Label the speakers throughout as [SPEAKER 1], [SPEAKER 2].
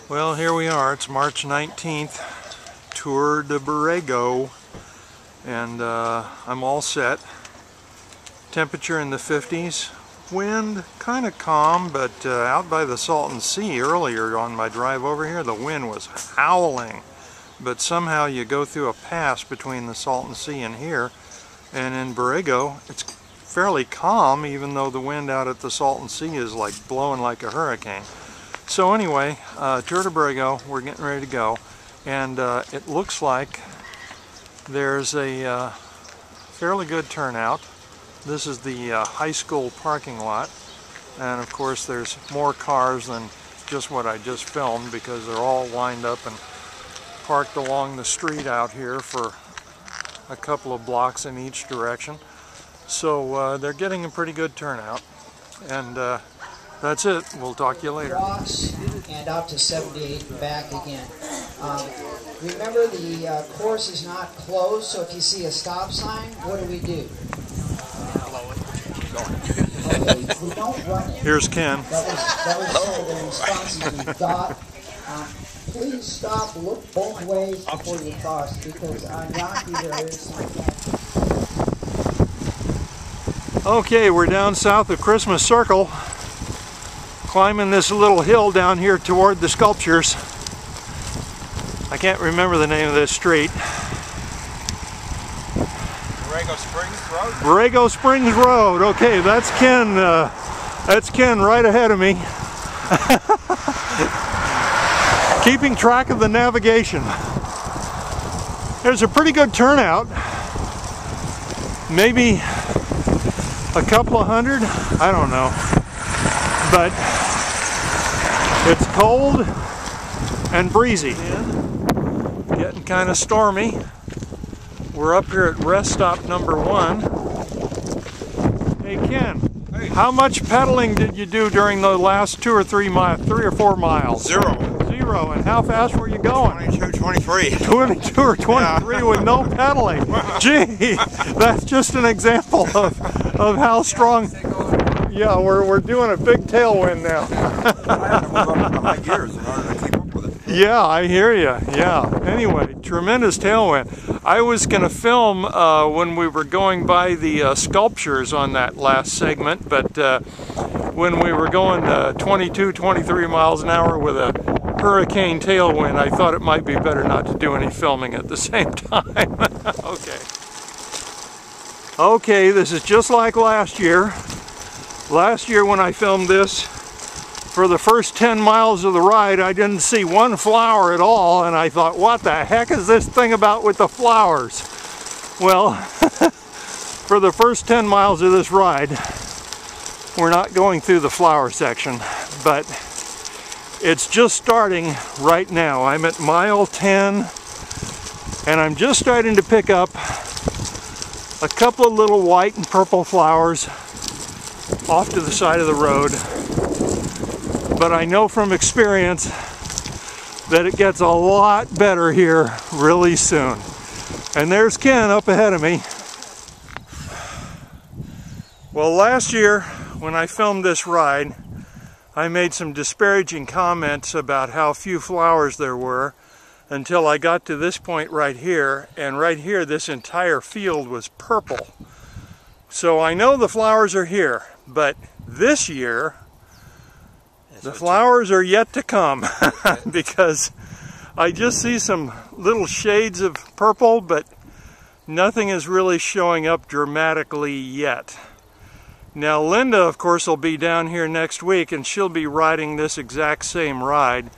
[SPEAKER 1] Well, here we are. It's March 19th, Tour de Borrego, and I'm all set. Temperature in the 50s. Wind kind of calm, but out by the Salton Sea earlier on my drive over here, the wind was howling. But somehow you go through a pass between the Salton Sea and here, and in Borrego it's fairly calm, even though the wind out at the Salton Sea is like blowing like a hurricane. So anyway, Tour de Borrego, we're getting ready to go, and it looks like there's a fairly good turnout. This is the high school parking lot, and of course there's more cars than just what I just filmed because they're all lined up and parked along the street out here for a couple of blocks in each direction. So they're getting a pretty good turnout, and that's it. We'll talk to you later.
[SPEAKER 2] And out to 78 and back again. Remember, the course is not closed, so if you see a stop sign, what do we do? Okay, we don't run it.
[SPEAKER 1] Here's Ken.
[SPEAKER 2] That was sort of the responses we got. Please stop, look both ways before you cross, because on Yankee there is some.
[SPEAKER 1] Okay, we're down south of Christmas Circle, climbing this little hill down here toward the sculptures. I can't remember the name of this street.
[SPEAKER 3] Borrego Springs Road?
[SPEAKER 1] Borrego Springs Road. Okay, that's Ken right ahead of me. Keeping track of the navigation. There's a pretty good turnout. Maybe a couple of hundred, I don't know. But it's cold and breezy. Getting kind of stormy. We're up here at rest stop number 1. Hey Ken, hey. How much pedaling did you do during the last 2 or 3 or 4 miles?
[SPEAKER 3] Zero.
[SPEAKER 1] Zero. And how fast were you going?
[SPEAKER 3] 22, 23.
[SPEAKER 1] 22 or 23 with no pedaling. Gee, that's just an example of how strong. Yeah, we're doing a big tailwind now.
[SPEAKER 3] I have to move up to high gears in order to keep up with it.
[SPEAKER 1] Yeah, I hear you. Yeah. Anyway, tremendous tailwind. I was going to film when we were going by the sculptures on that last segment, but when we were going 22, 23 miles an hour with a hurricane tailwind, I thought it might be better not to do any filming at the same time. Okay, this is just like last year. Last year when I filmed this, for the first 10 miles of the ride, I didn't see one flower at all, and I thought, what the heck is this thing about with the flowers? Well, for the first 10 miles of this ride, we're not going through the flower section, but it's just starting right now. I'm at mile 10, and I'm just starting to pick up a couple of little white and purple flowers off to the side of the road. But I know from experience that it gets a lot better here really soon. And there's Ken up ahead of me. Well, last year when I filmed this ride, I made some disparaging comments about how few flowers there were until I got to this point right here, and right here this entire field was purple. So I know the flowers are here, but this year the flowers are yet to come because I just see some little shades of purple, but nothing is really showing up dramatically yet. Now Linda, of course, will be down here next week, and she'll be riding this exact same ride,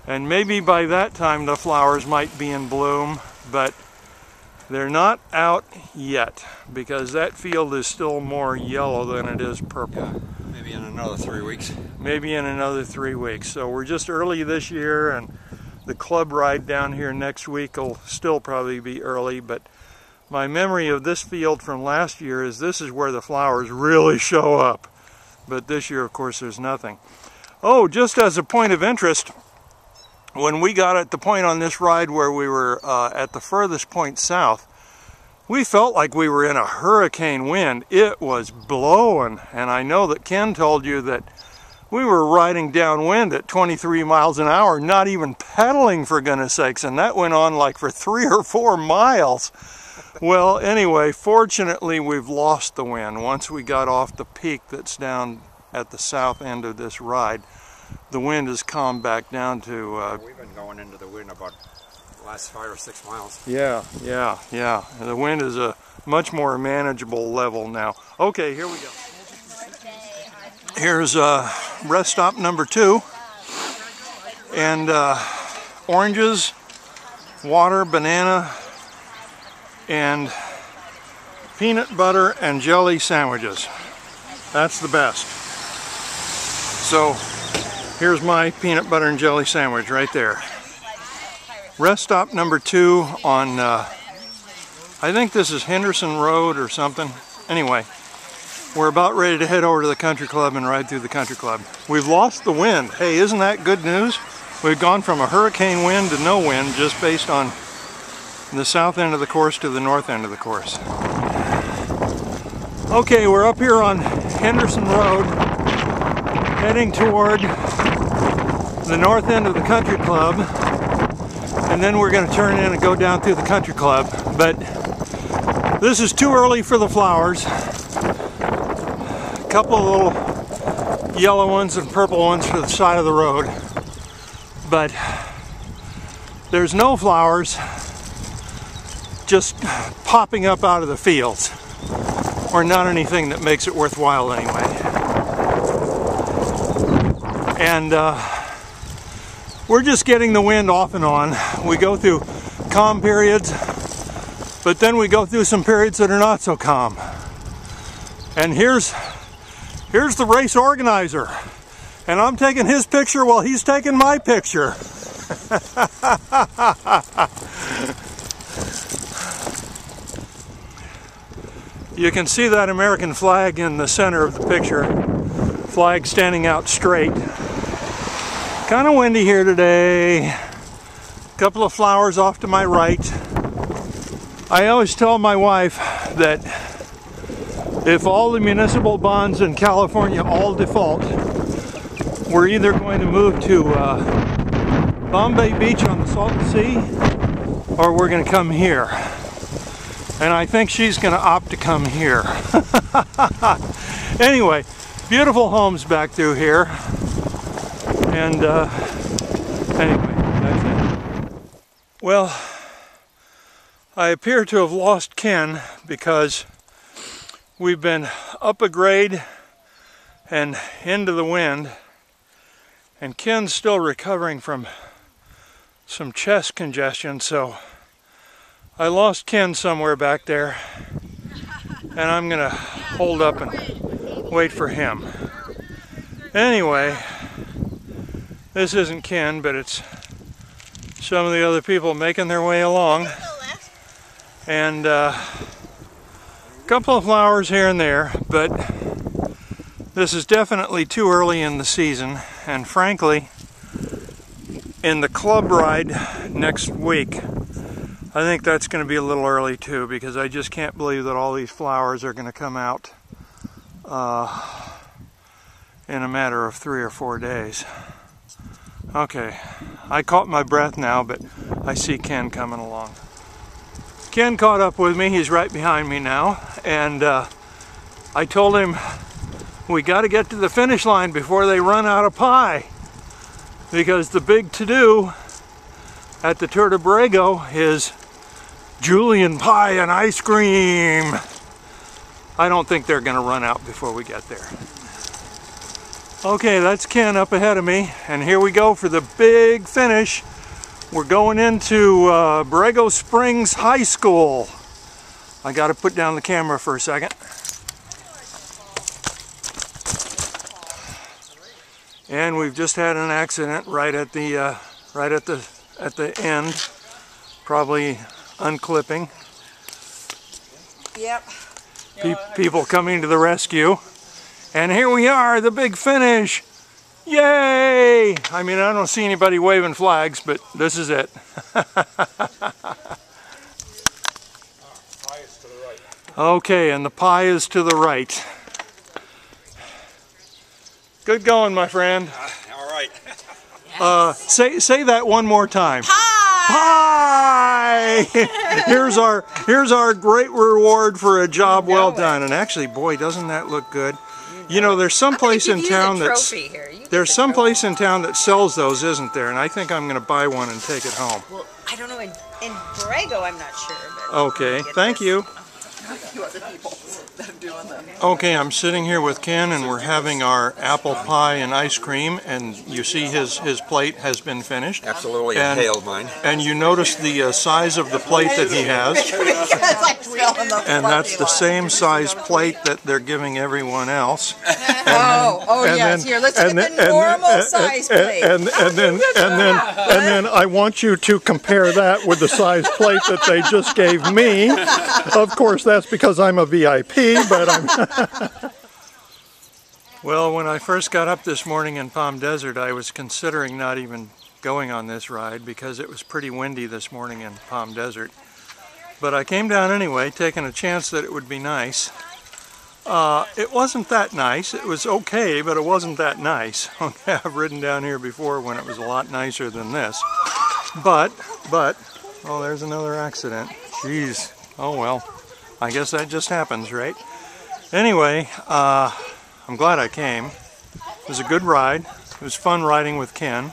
[SPEAKER 1] and maybe by that time the flowers might be in bloom, but they're not out yet because that field is still more yellow than it is purple.
[SPEAKER 3] Yeah, maybe in another 3 weeks.
[SPEAKER 1] Maybe in another 3 weeks. So we're just early this year, and the club ride down here next week will still probably be early, but my memory of this field from last year is this is where the flowers really show up. But this year, of course, there's nothing. Oh, just as a point of interest, when we got at the point on this ride where we were at the furthest point south, we felt like we were in a hurricane wind. It was blowing, and I know that Ken told you that we were riding downwind at 23 miles an hour, not even pedaling for goodness sakes, and that went on like for 3 or 4 miles. Well, anyway, fortunately we've lost the wind. Once we got off the peak that's down at the south end of this ride, the wind has calmed back down to...
[SPEAKER 3] We've been going into the wind about the last 5 or 6 miles.
[SPEAKER 1] Yeah. The wind is a much more manageable level now. Okay, here we go. Here's rest stop number 2. And oranges, water, banana, and peanut butter and jelly sandwiches. That's the best. So here's my peanut butter and jelly sandwich right there. Rest stop number 2 on, I think this is Henderson Road or something. Anyway, we're about ready to head over to the country club and ride through the country club. We've lost the wind. Hey, isn't that good news? We've gone from a hurricane wind to no wind just based on the south end of the course to the north end of the course. Okay, we're up here on Henderson Road, heading toward the north end of the country club, and then we're going to turn in and go down through the country club. But this is too early for the flowers. A couple of little yellow ones and purple ones to the side of the road, but there's no flowers just popping up out of the fields, or not anything that makes it worthwhile anyway. And we're just getting the wind off and on. We go through calm periods, but then we go through some periods that are not so calm. And here's the race organizer, and I'm taking his picture while he's taking my picture. You can see that American flag in the center of the picture. Flag standing out straight. Kind of windy here today. A couple of flowers off to my right. I always tell my wife that if all the municipal bonds in California all default, we're either going to move to Bombay Beach on the Salton Sea, or we're going to come here. And I think she's going to opt to come here. Anyway, beautiful homes back through here. And anyway, that's it. Well, I appear to have lost Ken because we've been up a grade and into the wind, and Ken's still recovering from some chest congestion, so I lost Ken somewhere back there, and I'm gonna hold up and wait for him. Anyway, this isn't Ken, but it's some of the other people making their way along, and a couple of flowers here and there, but this is definitely too early in the season, and frankly, in the club ride next week, I think that's going to be a little early too, because I just can't believe that all these flowers are going to come out in a matter of 3 or 4 days. Okay, I caught my breath now, but I see Ken coming along. Ken caught up with me, he's right behind me now, and I told him we got to get to the finish line before they run out of pie, because the big to-do at the Tour de Borrego is Julian pie and ice cream. I don't think they're going to run out before we get there. Okay, that's Ken up ahead of me, and here we go for the big finish. We're going into Borrego Springs High School. I got to put down the camera for a second. And we've just had an accident right at the end, probably unclipping.
[SPEAKER 4] Yep.
[SPEAKER 1] People coming to the rescue. And here we are, the big finish. Yay! I mean, I don't see anybody waving flags, but this is it. Okay, and the pie is to the right. Good going, my friend.
[SPEAKER 3] All right.
[SPEAKER 1] Say that one more time.
[SPEAKER 4] Hi!
[SPEAKER 1] Hi! Here's our great reward for a job well done. And actually, boy, doesn't that look good? You know, there's some place in town that sells those, isn't there? And I think I'm going to buy one and take it home.
[SPEAKER 4] Well, I don't know. In Borrego, I'm not sure. But
[SPEAKER 1] okay, thank you.
[SPEAKER 4] You other people that are doing them.
[SPEAKER 1] Okay, I'm sitting here with Ken and we're having our apple pie and ice cream, and you see his plate has been finished.
[SPEAKER 3] Absolutely,
[SPEAKER 1] and,
[SPEAKER 3] inhaled mine.
[SPEAKER 1] And you notice the size of the plate that he has. And that's the same size plate that they're giving everyone else.
[SPEAKER 4] Yes, here, let's get the normal size plate.
[SPEAKER 1] And then I want you to compare that with the size plate that they just gave me. Of course, that's because I'm a VIP, but I'm... Well, when I first got up this morning in Palm Desert, I was considering not even going on this ride because it was pretty windy this morning in Palm Desert. But I came down anyway, taking a chance that it would be nice. It wasn't that nice. It was okay, but it wasn't that nice. I've ridden down here before when it was a lot nicer than this. But, oh, there's another accident. Jeez, oh well. I guess that just happens, right? Anyway, I'm glad I came. It was a good ride. It was fun riding with Ken.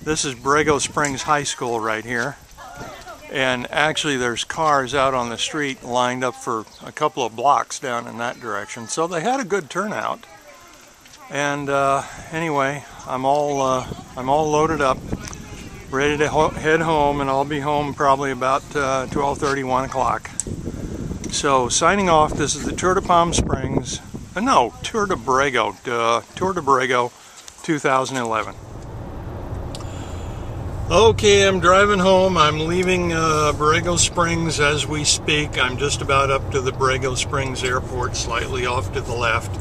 [SPEAKER 1] This is Borrego Springs High School right here. And actually there's cars out on the street lined up for a couple of blocks down in that direction. So they had a good turnout. And anyway, I'm all loaded up, ready to head home, and I'll be home probably about 12:30, 1 o'clock. So signing off, this is the Tour de Palm Springs, Tour de Borrego, Tour de Borrego 2011. Okay, I'm driving home. I'm leaving Borrego Springs as we speak. I'm just about up to the Borrego Springs Airport, slightly off to the left.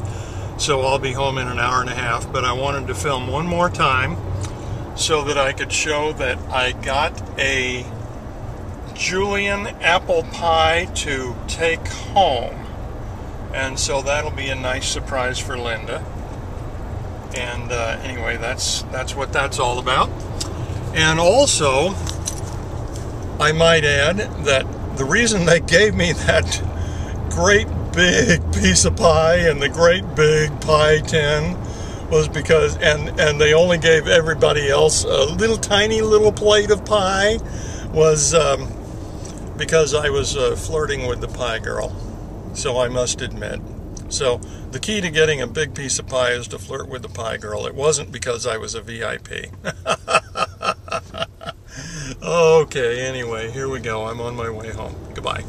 [SPEAKER 1] So I'll be home in an hour and a half, but I wanted to film one more time so that I could show that I got a Julian apple pie to take home, and so that'll be a nice surprise for Linda. And anyway, that's what that's all about. And also, I might add that the reason they gave me that great big piece of pie and the great big pie tin was because, and they only gave everybody else a little tiny little plate of pie, was because I was flirting with the pie girl, so I must admit. So the key to getting a big piece of pie is to flirt with the pie girl. It wasn't because I was a VIP. Okay, anyway, here we go. I'm on my way home. Goodbye.